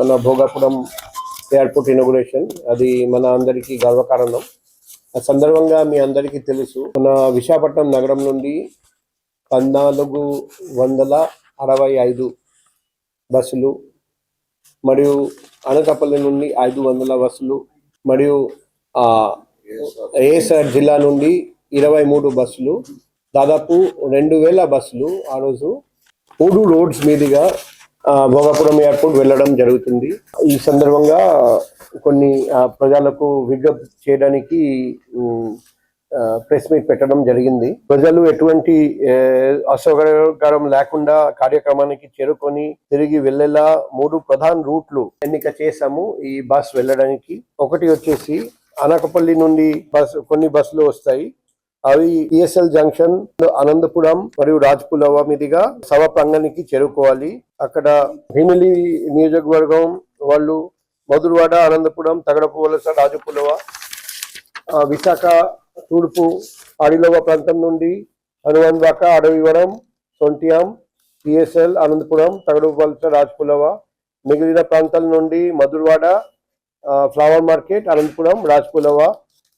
మన Bhogapuram airport inauguration. అది మన అందరికీ గర్వకారణం. ఆ సందర్భంగా మీ అందరికీ తెలుసు, మన విశాఖపట్నం నగరం నుండి 1465 బస్సులు మరియు అనకాపల్లి నుండి 500 బస్సులు మరియు ఏఎస్ఆర్ జిల్లా నుండి 23 బస్సులు, దాదాపు 2000 బస్సులు ఆ రోజు 3 రోడ్స్ మీదుగా భోగాపురం ఎయిర్పోర్ట్ వెళ్ళడం జరుగుతుంది. ఈ సందర్భంగా కొన్ని ప్రజలకు విజ్ఞప్తి చేయడానికి ప్రెస్ మీట్ పెట్టడం జరిగింది. ప్రజలు ఎటువంటి అసౌకర్యం లేకుండా కార్యక్రమానికి చేరుకొని తిరిగి వెళ్ళేలా 3 ప్రధాన రూట్లు ఎన్నిక చేశాము ఈ బస్ వెళ్ళడానికి. ఒకటి వచ్చేసి అనకాపల్లి నుండి కొన్ని బస్సులు వస్తాయి. అవి ఈఎస్ఎల్ జంక్షన్, అనంతపురం మరియు రాజ్పులవ మీదుగా సభ ప్రాంగణానికి చేరుకోవాలి. అక్కడ భీమిలి నియోజకవర్గం వాళ్ళు మధురవాడ, అనంతపురం, తగడపు వలస, రాజపులవ, విశాఖ తూర్పు ఆడిలోవ ప్రాంతం నుండి హనుమాన్వాక, అడవివరం, సొంటియాం, ఈఎస్ఎల్, అనంతపురం, తగడపు వలస, రాజపులవ, మిగిలిన ప్రాంతాల నుండి మధురవాడ, ఫ్లవర్ మార్కెట్, అనంతపురం, రాజపులవ,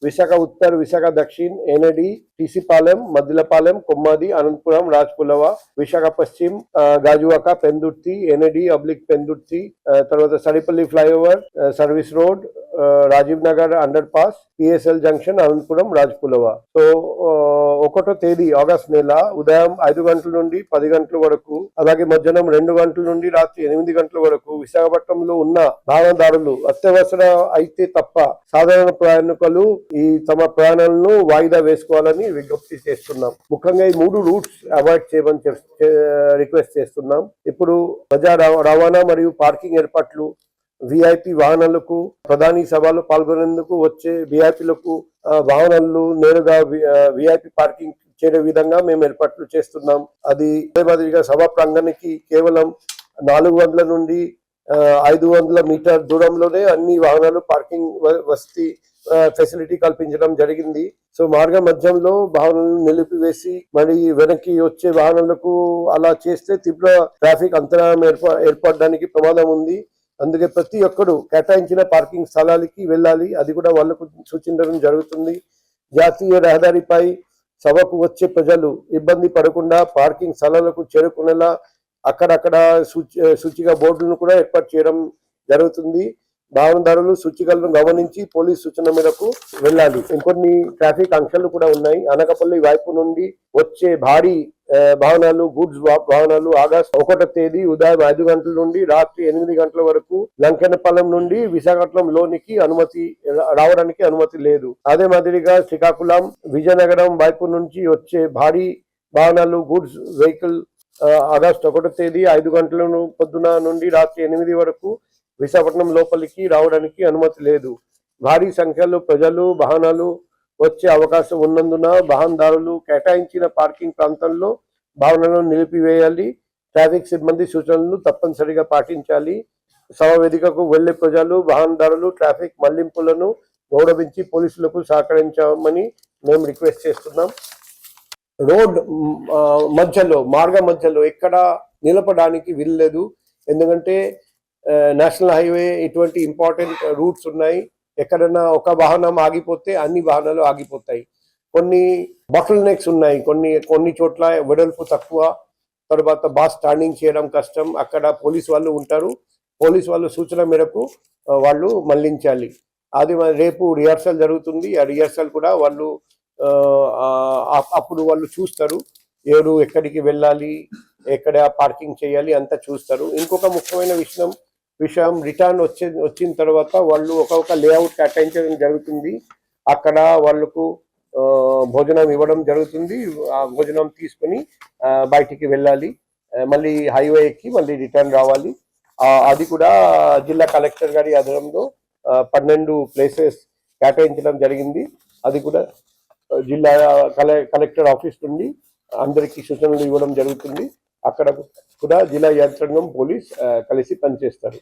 విశాఖ ఉత్తర్, విశాఖ దక్షిణ, ఎనడి, టీసీపాలెం, మద్దిలపాలెం, కొమ్మాది, అనంతపురం, రాజ్పులవ, విశాఖ పశ్చిమ, గాజువాక, పెందుర్తి, ఎనడి అబ్లిక్ పెందుర్తి, తర్వాత Saripalli flyover, service road, Rajiv Nagar underpass, PSL junction, Anantapuram, Rajpulova. So 1వ తేదీ ఆగస్ట్ నెల ఉదయం 5 గంటల నుండి 10 గంటల వరకు, అలాగే మధ్యాహ్నం 2 గంటల నుండి రాత్రి 8 గంటల వరకు విశాఖపట్నంలో ఉన్న వాహనదారులు అత్యవసర అయితే తప్ప సాధారణ ప్రయాణికులు ఈ తమ ప్రయాణాలను వాయిదా వేసుకోవాలని విజ్ఞప్తి చేస్తున్నాం. ముఖ్యంగా ఈ 3 రూట్స్ అవాయిడ్ చేయమని రిక్వెస్ట్ చేస్తున్నాం. ఇప్పుడు ప్రజా రవాణా మరియు పార్కింగ్ ఏర్పాట్లు, విఐపి వాహనాలకు, ప్రధాని సభలో పాల్గొనేందుకు వచ్చే విఐపిలకు వాహనాలు నేరుగా విఐపి పార్కింగ్ చేయే విధంగా మేము ఏర్పాట్లు చేస్తున్నాం. అది అదే మాదిరిగా సభా ప్రాంగణానికి కేవలం 400 నుండి 500 మీటర్ దూరంలోనే అన్ని వాహనాలు పార్కింగ్ వసతి ఫెసిలిటీ కల్పించడం జరిగింది. సో మార్గ మధ్యంలో వాహనాలను నిలిపివేసి మరి వెనక్కి వచ్చే వాహనాలకు అలా చేస్తే తీవ్ర ట్రాఫిక్ అంతరాయం ఏర్పడడానికి ప్రమాదం ఉంది. అందుకే ప్రతి ఒక్కరు కేటాయించిన పార్కింగ్ స్థలాలకి వెళ్ళాలి. అది కూడా వాళ్లకు సూచించడం జరుగుతుంది. జాతీయ రహదారిపై సభకు వచ్చే ప్రజలు ఇబ్బంది పడకుండా పార్కింగ్ స్థలాలకు చేరుకునేలా అక్కడక్కడ సూచిక బోర్డులను కూడా ఏర్పాటు చేయడం జరుగుతుంది. వాహనదారులు సూచికలను గమనించి పోలీస్ సూచన మేరకు వెళ్ళాలి. ఇంకొన్ని ట్రాఫిక్ ఆంక్షలు కూడా ఉన్నాయి. అనకాపల్లి వైపు నుండి వచ్చే భారీ వాహనాలు, గూడ్స్ వాహనాలు ఆగస్టు 1వ తేదీ ఉదయం 5 గంటల నుండి రాత్రి 8 గంటల వరకు లంకెనపాలెం నుండి విశాఖపట్నం లోనికి రావడానికి అనుమతి లేదు. అదే మాదిరిగా శ్రీకాకుళం, విజయనగరం వైపు నుంచి వచ్చే భారీ వాహనాలు, గూడ్స్ వెహికల్ ఆగస్టు 1వ తేదీ 5 గంటల పొద్దున నుండి రాత్రి 8 వరకు విశాఖపట్నం లోపలికి రావడానికి అనుమతి లేదు. భారీ సంఖ్యలో ప్రజలు, వాహనాలు వచ్చే అవకాశం ఉన్నందున వాహనదారులు కేటాయించిన పార్కింగ్ ప్రాంతంలో వాహనాలను నిలిపివేయాలి. ట్రాఫిక్ సిబ్బంది సూచనలను తప్పనిసరిగా పాటించాలి. సభ వేదికకు వెళ్లే ప్రజలు, వాహనదారులు ట్రాఫిక్ మళ్లింపులను గౌరవించి పోలీసులకు సహకరించమని మేము రిక్వెస్ట్ చేస్తున్నాం. రోడ్ మార్గ మధ్యలో ఎక్కడ నిలపడానికి వీల్లేదు. ఎందుకంటే నేషనల్ హైవే ఇటువంటి ఇంపార్టెంట్ రూట్స్ ఉన్నాయి. ఎక్కడైనా ఒక వాహనం ఆగిపోతే అన్ని వాహనాలు ఆగిపోతాయి. కొన్ని బాటిల్ నెక్స్ ఉన్నాయి. కొన్ని చోట్ల వెడల్పు తక్కువ, తర్వాత బస్ స్టాండింగ్ చేయడం కష్టం. అక్కడ పోలీస్ వాళ్ళు ఉంటారు. పోలీస్ వాళ్ళు సూచన మేరకు వాళ్ళు మళ్లించాలి. అది రేపు రిహార్సల్ జరుగుతుంది. ఆ రిహార్సల్ కూడా వాళ్ళు అప్పుడు వాళ్ళు చూస్తారు, ఎవరు ఎక్కడికి వెళ్ళాలి, ఎక్కడ పార్కింగ్ చేయాలి అంతా చూస్తారు. ఇంకొక ముఖ్యమైన విషయం రిటర్న్ వచ్చిన తర్వాత వాళ్ళు ఒక లేఅవుట్ కేటాయించడం జరుగుతుంది. అక్కడ వాళ్ళకు భోజనం ఇవ్వడం జరుగుతుంది. ఆ భోజనం తీసుకుని బయటికి వెళ్ళాలి. మళ్ళీ హైవే ఎక్కి మళ్ళీ రిటర్న్ రావాలి. అది కూడా జిల్లా కలెక్టర్ గారి ఆధ్వర్యంలో 12 ప్లేసెస్ కేటాయించడం జరిగింది. అది కూడా జిల్లా కలెక్టర్ ఆఫీస్ నుండి అందరికీ సూచనలు ఇవ్వడం జరుగుతుంది. అక్కడ కూడా జిల్లా యంత్రాంగం, పోలీస్ కలిసి పనిచేస్తారు.